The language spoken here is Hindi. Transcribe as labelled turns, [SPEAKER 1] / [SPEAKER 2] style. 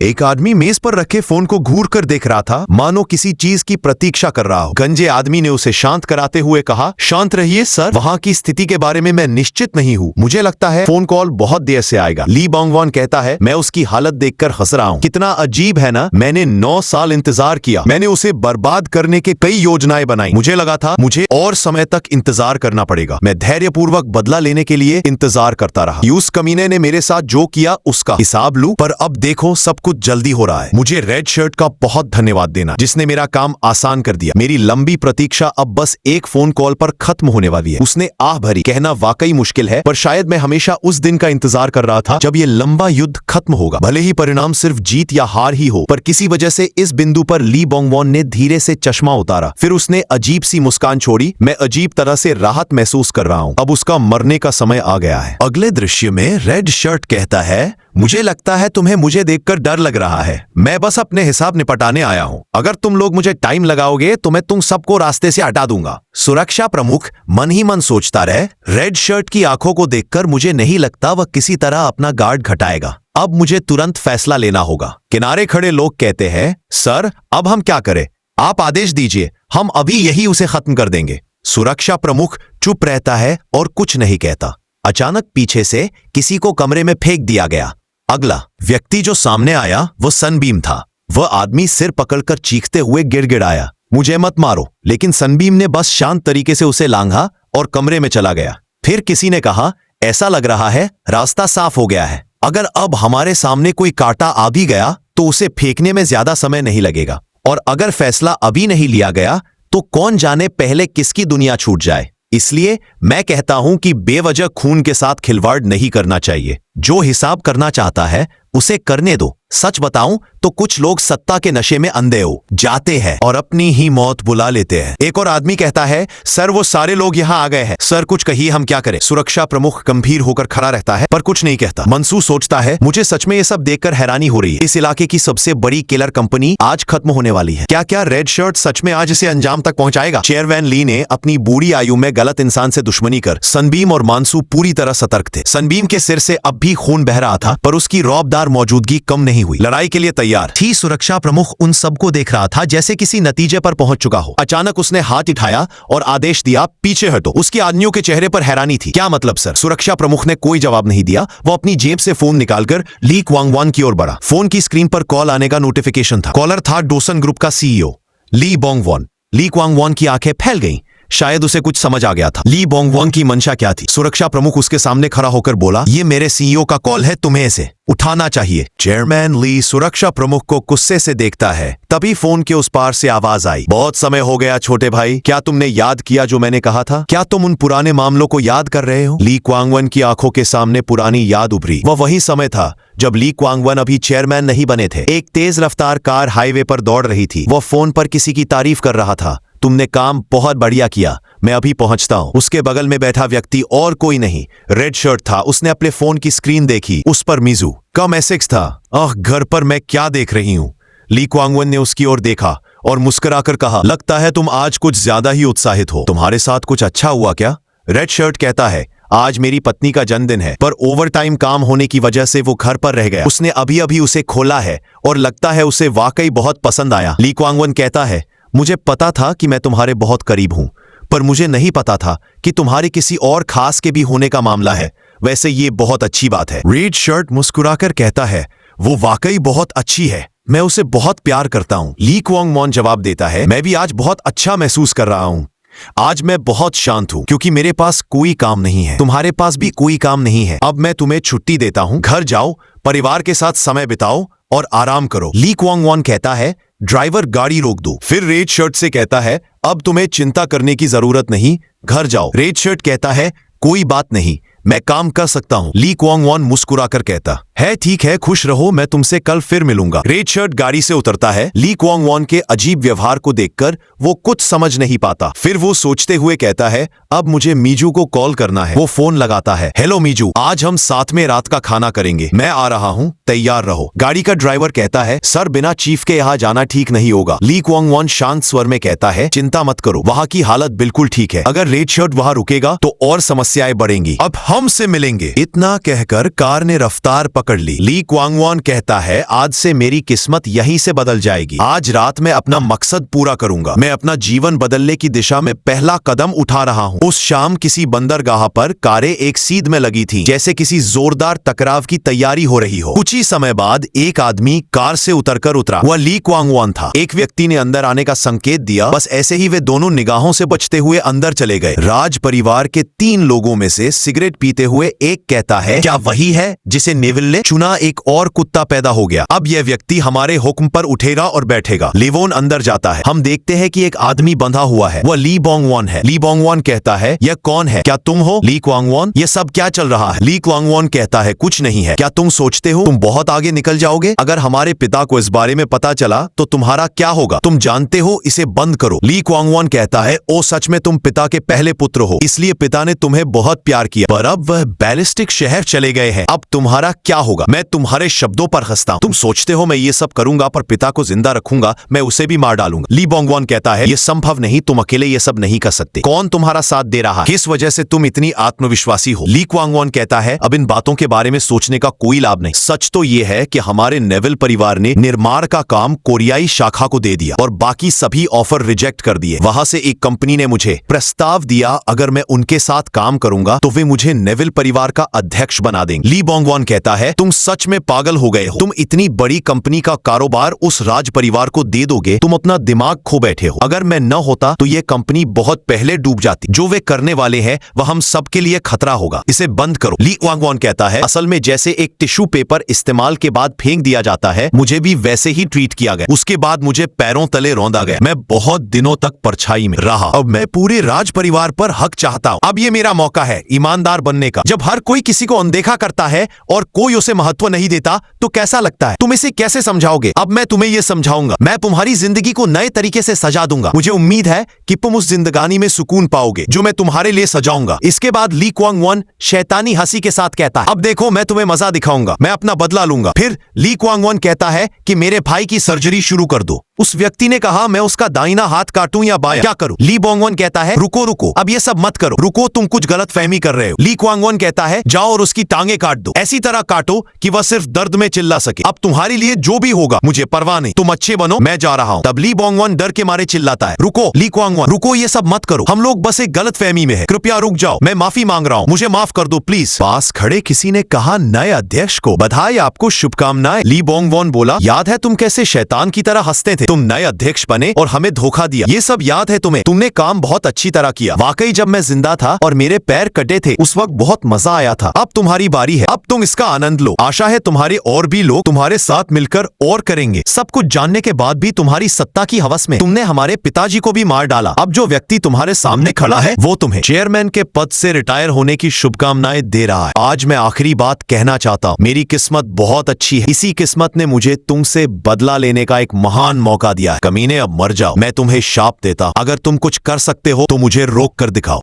[SPEAKER 1] एक आदमी मेज पर रखे फोन को घूर कर देख रहा था, मानो किसी चीज की प्रतीक्षा कर रहा हो। गंजे आदमी ने उसे शांत कराते हुए कहा, शांत रहिए सर, वहाँ की स्थिति के बारे में मैं निश्चित नहीं हूँ। मुझे लगता है फोन कॉल बहुत देर से आएगा। ली बोंगवॉन कहता है, मैं उसकी हालत देखकर हंस रहा हूँ। कितना अजीब है ना, मैंने 9 साल इंतजार किया, मैंने उसे बर्बाद करने के कई योजनाएं बनाई। मुझे लगा था मुझे और समय तक इंतजार करना पड़ेगा। मैं धैर्यपूर्वक बदला लेने के लिए इंतजार करता रहा। उस कमीने ने मेरे साथ जो किया उसका हिसाब लूं, पर अब देखो सब कुछ जल्दी हो रहा है। मुझे रेड शर्ट का बहुत धन्यवाद देना, जिसने मेरा काम आसान कर दिया। मेरी लंबी प्रतीक्षा अब बस एक फोन कॉल पर खत्म होने वाली है। उसने आह भरी। कहना वाकई मुश्किल है, पर शायद मैं हमेशा उस दिन का इंतजार कर रहा था जब ये लंबा युद्ध खत्म होगा। भले ही परिणाम सिर्फ जीत या हार ही हो, पर किसी वजह से इस बिंदु पर ली बोंगवॉन ने धीरे से चश्मा उतारा। फिर उसने अजीब सी मुस्कान छोड़ी। मैं अजीब तरह से राहत महसूस कर रहा हूँ। अब उसका मरने का समय आ गया है। अगले दृश्य में रेड शर्ट कहता है, मुझे लगता है तुम्हें मुझे देखकर डर लग रहा है। मैं बस अपने हिसाब निपटाने आया हूँ। अगर तुम लोग मुझे टाइम लगाओगे तो मैं तुम सबको रास्ते से हटा दूंगा। सुरक्षा प्रमुख मन ही मन सोचता रहे। रेड शर्ट की आंखों को देखकर मुझे नहीं लगता वह किसी तरह अपना गार्ड घटाएगा। अब मुझे तुरंत फैसला लेना होगा। किनारे खड़े लोग कहते हैं, सर अब हम क्या करें? आप आदेश दीजिए, हम अभी यही उसे खत्म कर देंगे। सुरक्षा प्रमुख चुप रहता है और कुछ नहीं कहता। अचानक पीछे से किसी को कमरे में फेंक दिया गया। अगला व्यक्ति जो सामने आया वो सनबीम था। वह आदमी सिर पकड़कर चीखते हुए गिड़गिड़ाया, मुझे मत मारो। लेकिन सनबीम ने बस शांत तरीके से उसे लांघा और कमरे में चला गया। फिर किसी ने कहा, ऐसा लग रहा है रास्ता साफ हो गया है। अगर अब हमारे सामने कोई कांटा आ भी गया तो उसे फेंकने में ज्यादा समय नहीं लगेगा, और अगर फैसला अभी नहीं लिया गया तो कौन जाने पहले किसकी दुनिया छूट जाए। इसलिए मैं कहता हूं कि बेवजह खून के साथ खिलवाड़ नहीं करना चाहिए। जो हिसाब करना चाहता है उसे करने दो। सच बताऊं तो कुछ लोग सत्ता के नशे में अंधे हो जाते हैं और अपनी ही मौत बुला लेते हैं। एक और आदमी कहता है, सर वो सारे लोग यहाँ आ गए हैं। सर कुछ कहिए, हम क्या करें? सुरक्षा प्रमुख गंभीर होकर खड़ा रहता है पर कुछ नहीं कहता। मंसू सोचता है, मुझे सच में ये सब देखकर हैरानी हो रही है। इस इलाके की सबसे बड़ी किलर कंपनी आज खत्म होने वाली है। क्या रेड शर्ट सच में आज इसे अंजाम तक पहुंचाएगा? चेयरमैन ली ने अपनी बूढ़ी आयु में गलत इंसान से दुश्मनी कर सनबीम और मानसू पूरी तरह सतर्क थे। सनबीम के सिर से अब भी खून बह रहा था, पर उसकी रौबदार मौजूदगी कम नहीं हुई। लड़ाई के लिए तैयार थी। सुरक्षा प्रमुख उन सबको देख रहा था जैसे किसी नतीजे पर पहुंच चुका हो। अचानक उसने हाथ उठाया और आदेश दिया, पीछे हटो। उसकी आदमियों के चेहरे पर हैरानी थी। क्या मतलब सर? सुरक्षा प्रमुख ने कोई जवाब नहीं दिया। वो अपनी जेब से फोन निकालकर ली बोंगवॉन की ओर बढ़ा। फोन की स्क्रीन पर कॉल आने का नोटिफिकेशन था। कॉलर था डोसन ग्रुप का सीईओ ली बोंगवॉन। ली बोंगवॉन की आंखें फैल गईं। शायद उसे कुछ समझ आ गया था। ली बोंगवॉन की मंशा क्या थी? सुरक्षा प्रमुख उसके सामने खड़ा होकर बोला, ये मेरे सीईओ का कॉल है, तुम्हें इसे उठाना चाहिए। चेयरमैन ली सुरक्षा प्रमुख को गुस्से से देखता है। तभी फोन के उस पार से आवाज आई, बहुत समय हो गया छोटे भाई, क्या तुमने याद किया जो मैंने कहा था? क्या तुम उन पुराने मामलों को याद कर रहे हो? ली बोंगवॉन की आंखों के सामने पुरानी याद उभरी। वह वही समय था जब ली बोंगवॉन अभी चेयरमैन नहीं बने थे। एक तेज रफ्तार कार हाईवे पर दौड़ रही थी। वह फोन पर किसी की तारीफ कर रहा था। तुमने काम बहुत बढ़िया किया, मैं अभी पहुंचता हूं। उसके बगल में बैठा व्यक्ति और कोई नहीं, रेड शर्ट था। उसने अपने फोन की स्क्रीन देखी। उस पर मिजू का मैसेज था, आह घर पर मैं क्या देख रही हूं। ली बोंगवॉन ने उसकी ओर देखा और मुस्कुराकर कहा, लगता है तुम आज कुछ ज्यादा ही उत्साहित हो। तुम्हारे साथ कुछ अच्छा हुआ क्या? रेड शर्ट कहता है, आज मेरी पत्नी का जन्मदिन है, पर ओवरटाइम काम होने की वजह से वो घर पर रह गया। उसने अभी अभी उसे खोला है और लगता है उसे वाकई बहुत पसंद आया। ली बोंगवॉन कहता है, मुझे पता था कि मैं तुम्हारे बहुत करीब हूं, पर मुझे नहीं पता था कि तुम्हारे किसी और खास के भी होने का मामला है। वैसे ये बहुत अच्छी बात है। रेड शर्ट मुस्कुराकर कहता है, वो वाकई बहुत अच्छी है, मैं उसे बहुत प्यार करता हूं। ली बोंगवॉन जवाब देता है, मैं भी आज बहुत अच्छा महसूस कर रहा हूं। आज मैं बहुत शांत हूं क्योंकि मेरे पास कोई काम नहीं है। तुम्हारे पास भी कोई काम नहीं है। अब मैं तुम्हें छुट्टी देता हूं। घर जाओ, परिवार के साथ समय बिताओ और आराम करो। ली बोंगवॉन कहता है, ड्राइवर गाड़ी रोक दो। फिर रेड शर्ट से कहता है, अब तुम्हें चिंता करने की जरूरत नहीं, घर जाओ। रेड शर्ट कहता है, कोई बात नहीं, मैं काम कर सकता हूं। ली बोंगवॉन मुस्कुराकर कहता है, ठीक है, खुश रहो, मैं तुमसे कल फिर मिलूंगा। रेड शर्ट गाड़ी से उतरता है। ली बोंगवॉन के अजीब व्यवहार को देखकर वो कुछ समझ नहीं पाता। फिर वो सोचते हुए कहता है, अब मुझे मीजू को कॉल करना है। वो फोन लगाता है, हेलो मीजू, आज हम साथ में रात का खाना करेंगे, मैं आ रहा हूँ, तैयार रहो। गाड़ी का ड्राइवर कहता है, सर बिना चीफ के यहाँ जाना ठीक नहीं होगा। ली बोंगवॉन शांत स्वर में कहता है, चिंता मत करो, वहाँ की हालत बिल्कुल ठीक है। अगर रेड शर्ट वहाँ रुकेगा तो और समस्याएं बढ़ेंगी। अब हमसे मिलेंगे। इतना कहकर कार ने रफ्तार पकड़ ली। ली क्वांगवान कहता है, आज से मेरी किस्मत यहीं से बदल जाएगी। आज रात में अपना मकसद पूरा करूंगा। मैं अपना जीवन बदलने की दिशा में पहला कदम उठा रहा हूँ। उस शाम किसी बंदरगाह पर कारें एक सीध में लगी थी, जैसे किसी जोरदार टकराव की तैयारी हो रही हो। कुछ ही समय बाद एक आदमी कार से उतरकर उतरा। वह ली क्वांगवान था। एक व्यक्ति ने अंदर आने का संकेत दिया। बस ऐसे ही वे दोनों निगाहों से बचते हुए अंदर चले गए। राज परिवार के 3 लोगों में से सिगरेट पीते हुए एक कहता है, क्या वही है जिसे नेविल ने चुना? एक और कुत्ता पैदा हो गया। अब यह व्यक्ति हमारे हुक्म पर उठेगा और बैठेगा। लिवोन अंदर जाता है। हम देखते हैं कि एक आदमी बंधा हुआ है। वह ली बोंगवान है। ली बोंगवान कहता है, यह कौन है? क्या तुम हो ली क्वांगवान? यह सब क्या चल रहा है? ली क्वांगवान कहता है, कुछ नहीं है। क्या तुम सोचते हो तुम बहुत आगे निकल जाओगे? अगर हमारे पिता को इस बारे में पता चला तो तुम्हारा क्या होगा? तुम जानते हो, इसे बंद करो। ली क्वांगवान कहता है, ओ सच में तुम पिता के पहले पुत्र हो, इसलिए पिता ने तुम्हें बहुत प्यार किया, पर अब वह बैलिस्टिक शहर चले गए हैं। अब तुम्हारा क्या होगा? मैं तुम्हारे शब्दों पर हंसता हूं। तुम सोचते हो मैं ये सब करूंगा पर पिता को जिंदा रखूंगा? मैं उसे भी मार डालूंगा। ली बोंगवान कहता है, यह संभव नहीं, तुम अकेले ये सब नहीं कर सकते। कौन तुम्हारा साथ दे रहा है? किस वजह से तुम इतनी आत्मविश्वासी हो? ली क्वांगवान कहता है, अब इन बातों के बारे में सोचने का कोई लाभ नहीं। सच तो यह है कि हमारे नेविल परिवार ने निर्माण का काम कोरियाई शाखा को दे दिया और बाकी सभी ऑफर रिजेक्ट कर दिए। वहां से एक कंपनी ने मुझे प्रस्ताव दिया, अगर मैं उनके साथ काम करूंगा तो वे मुझे नेविल परिवार का अध्यक्ष बना देंगे। ली बोंगवान कहता है, तुम सच में पागल हो गए हो। तुम इतनी बड़ी कंपनी का कारोबार उस राज परिवार को दे दोगे? तुम अपना दिमाग खो बैठे हो। अगर मैं न होता तो यह कंपनी बहुत पहले डूब जाती। जो वे करने वाले हैं वह हम सबके लिए खतरा होगा। इसे बंद करो। ली क्वांगवान कहता है, असल में जैसे एक टिश्यू पेपर इस्तेमाल के बाद फेंक दिया जाता है, मुझे भी वैसे ही ट्रीट किया गया। उसके बाद मुझे पैरों तले रौंदा गया। मैं बहुत दिनों तक परछाई में रहा। अब मैं पूरे राज परिवार पर हक चाहता हूँ। अब ये मेरा मौका है ईमानदार बनने का। जब हर कोई किसी को अनदेखा करता है और कोई उसे महत्व नहीं देता तो कैसा लगता है? तुम इसे कैसे समझाओगे? अब मैं तुम्हें यह समझाऊंगा। मैं तुम्हारी जिंदगी को नए तरीके से सजा दूंगा। मुझे उम्मीद है कि तुम उस जिंदगानी में सुकून पाओगे जो मैं तुम्हारे लिए सजाऊंगा। इसके बाद ली क्वांगवान शैतानी हंसी के साथ कहता है, अब देखो मैं तुम्हें मजा दिखाऊंगा, मैं अपना बदला लूंगा। फिर ली क्वांगवान कहता है कि मेरे भाई की सर्जरी शुरू कर दो। उस व्यक्ति ने कहा, मैं उसका दाहिना हाथ काटूं या बायां? क्या करूं? ली बोंगवान कहता है, रुको रुको, अब ये सब मत करो। रुको, तुम कुछ गलत फहमी कर रहे हो। ली क्वांगवान कहता है, जाओ और उसकी टांगे काट दो। ऐसी तरह काटो कि वह सिर्फ दर्द में चिल्ला सके। अब तुम्हारे लिए जो भी होगा मुझे परवाह नहीं। तुम अच्छे बनो, मैं जा रहा हूं। तब ली बोंगवान डर के मारे चिल्लाता है, रुको ली क्वांगवान, रुको, ये सब मत करो। हम लोग बस एक गलत फहमी में है। कृपया रुक जाओ, मैं माफी मांग रहा हूं, मुझे माफ कर दो प्लीज। पास खड़े किसी ने कहा, नए अध्यक्ष को बधाई, आपको शुभकामनाएं। ली बोंगवान बोला, याद है तुम कैसे शैतान की तरह हंसते थे? तुम नए अध्यक्ष बने और हमें धोखा दिया। ये सब याद है तुम्हें? तुमने काम बहुत अच्छी तरह किया। वाकई जब मैं जिंदा था और मेरे पैर कटे थे उस वक्त बहुत मजा आया था। अब तुम्हारी बारी है, अब तुम इसका आनंद लो। आशा है तुम्हारे और भी लोग तुम्हारे साथ मिलकर और करेंगे। सब कुछ जानने के बाद भी तुम्हारी सत्ता की हवस में तुमने हमारे पिताजी को भी मार डाला। अब जो व्यक्ति तुम्हारे सामने खड़ा है वो तुम्हें चेयरमैन के पद से रिटायर होने की शुभकामनाएं दे रहा है। आज मैं आखिरी बात कहना चाहता हूँ, मेरी किस्मत बहुत अच्छी है। इसी किस्मत ने मुझे तुमसे बदला लेने का एक महान मौका दिया है। कमीने, अब मर जाओ। मैं तुम्हें शाप देता, अगर तुम कुछ कर सकते हो तो मुझे रोक कर दिखाओ।